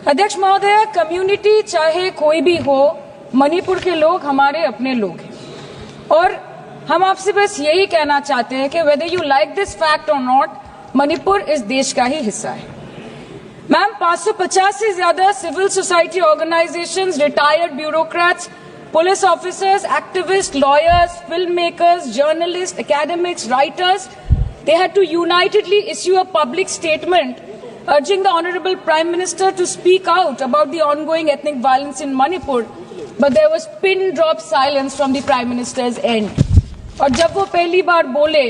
अध्यक्ष महोदय, कम्युनिटी चाहे कोई भी हो, मणिपुर के लोग हमारे अपने लोग हैं और हम आपसे बस यही कहना चाहते हैं कि whether you like this fact और नॉट, मणिपुर इस देश का ही हिस्सा है। मैम, 550 से ज्यादा civil society organisations, retired bureaucrats, police officers, activist, lawyers, film makers, journalist, academics, writers, they had to unitedly issue a public statement urging the Honorable Prime Minister to speak out about the ongoing ethnic violence in Manipur, but there was pin-drop silence from the Prime Minister's end. और जब वो पहली बार बोले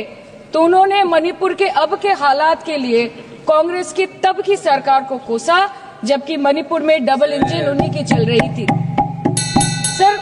तो उन्होंने मणिपुर के अब के हालात के लिए कांग्रेस की तब की सरकार को कोसा, जबकि मणिपुर में डबल इंजन उन्हीं की चल रही थी। Sir,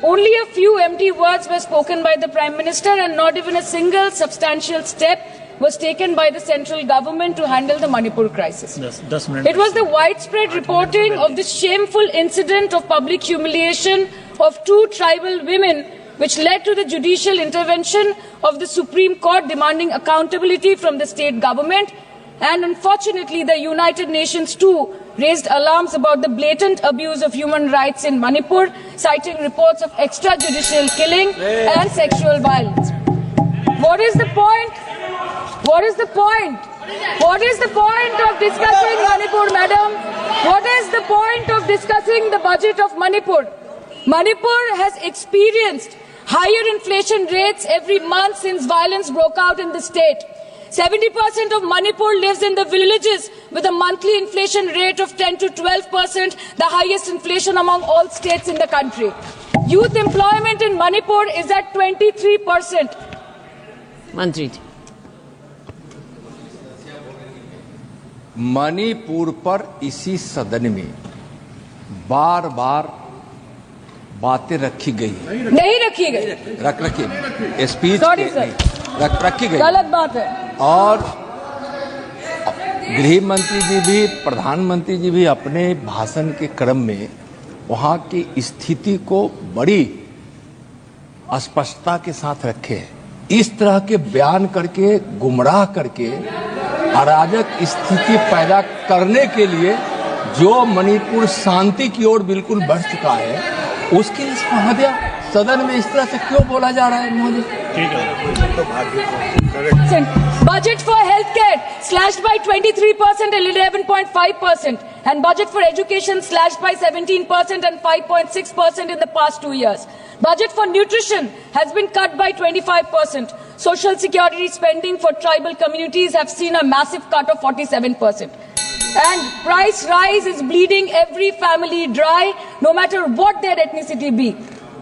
only a few empty words were spoken by the Prime Minister and not even a single substantial step was taken by the central government to handle the Manipur crisis. It was the widespread reporting of this shameful incident of public humiliation of two tribal women which led to the judicial intervention of the Supreme Court demanding accountability from the state government. And unfortunately, the United Nations too raised alarms about the blatant abuse of human rights in Manipur, citing reports of extrajudicial killing and sexual violence. What is the point? What is the point? What is the point of discussing Manipur, madam? What is the point of discussing the budget of Manipur? Manipur has experienced higher inflation rates every month since violence broke out in the state. 70% of Manipur lives in the villages with a monthly inflation rate of 10 to 12%, the highest inflation among all states in the country. Youth employment in Manipur is at 23%. मंत्री जी, मणिपुर पर इसी सदन में बार बार बातें रखी गई, नहीं रखी गई, रखी स्पीच रखी गई, गलत बात है। और गृह मंत्री जी भी, प्रधानमंत्री जी भी अपने भाषण के क्रम में वहां की स्थिति को बड़ी स्पष्टता के साथ रखे हैं। इस तरह के बयान करके, गुमराह करके, अराजक स्थिति पैदा करने के लिए जो मणिपुर शांति की ओर बिल्कुल बढ़ चुका है, उसके लिए सदन में इस तरह से क्यों बोला जा रहा है Modi? Budget for healthcare slashed by 23% and 11.5%, and budget for education slashed by 17% and 5.6% in the past 2 years. Budget for nutrition has been cut by 25%. Social security spending for tribal communities have seen a massive cut of 47%. And price rise is bleeding every family dry, no matter what their ethnicity be.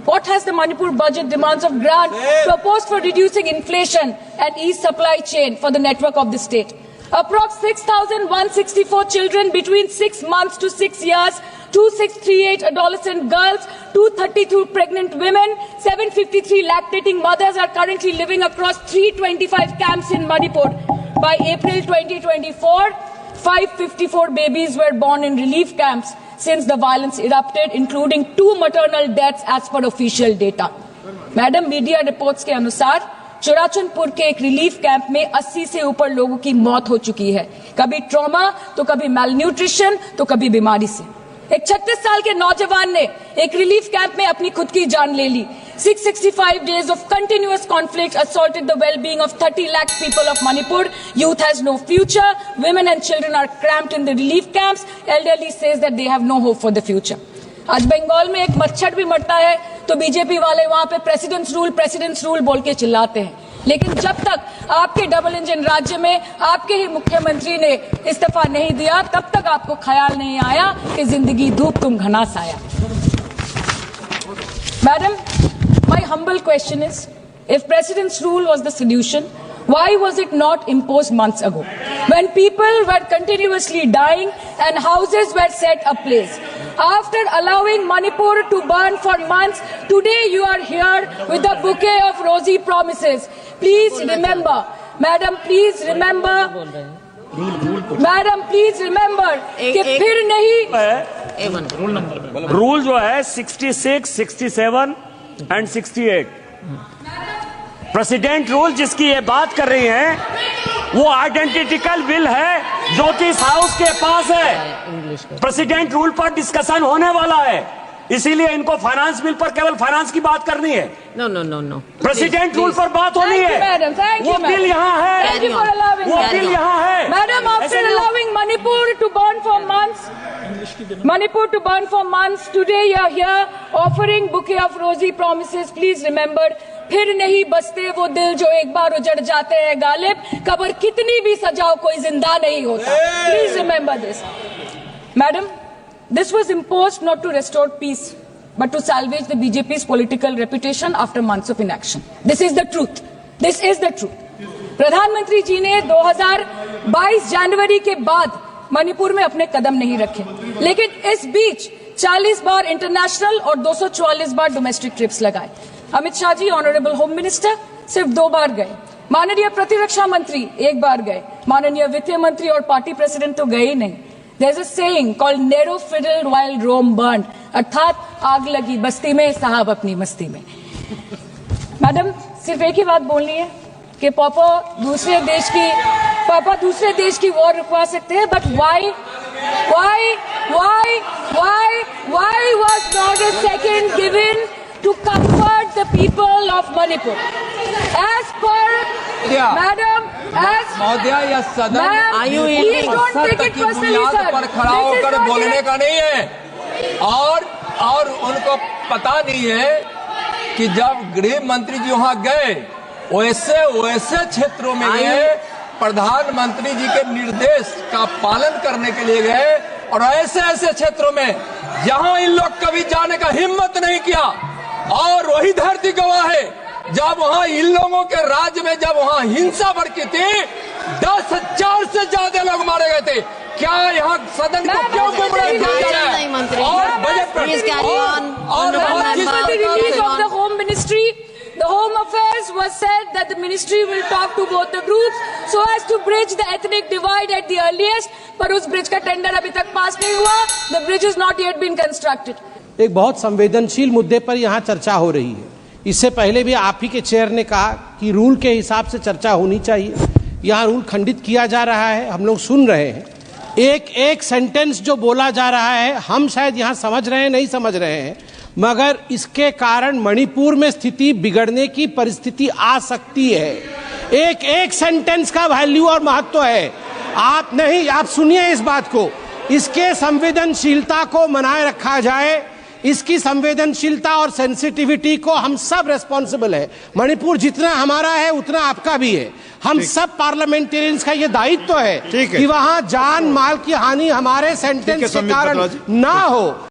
What has the Manipur budget demands of grant proposed for reducing inflation and ease supply chain for the network of the state? Approx 6,164 children between 6 months to 6 years, 2,638 adolescent girls, 232 pregnant women, 753 lactating mothers are currently living across 325 camps in Manipur. By April 2024, 554 babies were born in relief camps since the violence erupted, including 2 maternal deaths as per official data. Madam, media reports के अनुसार चुराचंदपुर के एक relief camp में 80 से ऊपर लोगों की मौत हो चुकी है, कभी ट्रॉमा तो कभी मैलन्यूट्रिशन तो कभी बीमारी से। एक 36 साल के नौजवान ने एक रिलीफ कैंप में अपनी खुद की जान ले ली। 665 days of continuous conflict assaulted the well-being of 30 lakh people of Manipur. Youth has no future. Women and children are cramped in the relief camps. Elderly says that they have no hope for the future. आज बंगाल में एक मच्छर भी मरता है तो BJP वाले वहां पे प्रेसिडेंट्स रूल बोल के चिल्लाते हैं, लेकिन जब तक आपके डबल इंजन राज्य में आपके ही मुख्यमंत्री ने इस्तीफा नहीं दिया, तब तक आपको ख्याल नहीं आया कि जिंदगी धूप तुम घनास आया। Madam, my humble question is, if president's rule was the solution, why was it not imposed months ago, when people were continuously dying and houses were set ablaze? After allowing Manipur to burn for months, today you are here with a bouquet of rosy promises. Please remember, madam, please remember, madam, please remember कि फिर नहीं rule जो है 66, 67 and 68 president rule जिसकी ये बात कर रही हैं वो आइडेंटिटिकल बिल है जो कि इस हाउस के पास है। एस्टैब्लिश कर। प्रेसिडेंट रूल पर डिस्कशन होने वाला है, इसीलिए इनको फाइनेंस बिल पर केवल फाइनेंस की बात करनी है। No no no no, president rule पर बात होनी Thank you, है। madam. Thank वो you, madam. बिल यहाँ है, Thank you for allowing वो me. बिल यहाँ है। Madam, after ऐसे नहीं हो- allowing Manipur to burn for months, today you are here offering bouquet of rosy promises. Please remember, फिर नहीं बसते वो दिल जो एक बार उजड़ जाते हैं गालिब, कब्र कितनी भी सजाओ कोई जिंदा नहीं होता. Please remember this. Madam, this was imposed not to restore peace, but to salvage the BJP's political reputation after months of inaction. This is the truth. This is the truth. प्रधानमंत्री जी ने 2022 जनवरी के बाद मणिपुर में अपने कदम नहीं रखे, लेकिन इस बीच 40 बार इंटरनेशनल और 244 बार डोमेस्टिक ट्रिप्स लगाए. Amit Shah ji, honourable home minister, सिर्फ 2 बार गए. माननीय प्रतिरक्षा मंत्री 1 बार गए. माननीय वित्त मंत्री और पार्टी प्रेसिडेंट तो गए ही नहीं. There's a saying called narrow fiddle while Rome burned, अर्थात आग लगी बस्ती में, साहब अपनी मस्ती में. मैडम, सिर्फ एक ही बात बोलनी है कि पापा दूसरे देश की वॉर रुकवा सकते हैं, but why was not a second given to comfort the people of Manipur? As per Madam, as महोदया, यह सदन Are you please eating? don't take सत्य it की personally, बुनियाद sir. पर खड़ा This is होकर not बोलने direct- का नहीं है. और उनको पता नहीं है कि जब गृह मंत्री जी वहां गए, वैसे क्षेत्रों में गए, प्रधानमंत्री जी के निर्देश का पालन करने के लिए गए, और ऐसे क्षेत्रों में जहां इन लोग कभी जाने का हिम्मत नहीं किया. और वही धरती गवाह है, जब वहां इन लोगों के राज्य में जब वहां हिंसा भड़की थी, 10,000 से ज्यादा लोग मारे गए थे. क्या यहाँ सदन को क्यों गुमराह किया जा रहा नहीं, मंत्री। है? और बजट पर Please carry on. और Honorable After the member. release of the Home Ministry, the Home Affairs was said that the ministry will talk to both the groups so as to bridge the ethnic divide at the earliest. पर उस bridge का tender अभी तक पास नहीं हुआ. The bridge is not yet been constructed. एक बहुत संवेदनशील मुद्दे पर यहाँ चर्चा हो रही है. इससे पहले भी आप ही के चेयर ने कहा कि रूल के हिसाब से चर्चा होनी चाहिए. यहाँ रूल खंडित किया जा रहा है, हम लोग सुन रहे हैं. एक सेंटेंस जो बोला जा रहा है, हम शायद यहाँ समझ रहे हैं, नहीं समझ रहे हैं, मगर इसके कारण मणिपुर में स्थिति बिगड़ने की परिस्थिति आ सकती है. एक सेंटेंस का वैल्यू और महत्व है. आप सुनिए इस बात को. इसके संवेदनशीलता को बनाए रखा जाए. इसकी संवेदनशीलता और सेंसिटिविटी को हम सब रेस्पॉन्सिबल है. मणिपुर जितना हमारा है उतना आपका भी है. हम सब पार्लियामेंटेरियंस का ये दायित्व है कि वहां जान माल की हानि हमारे सेंटेंस के कारण ना हो.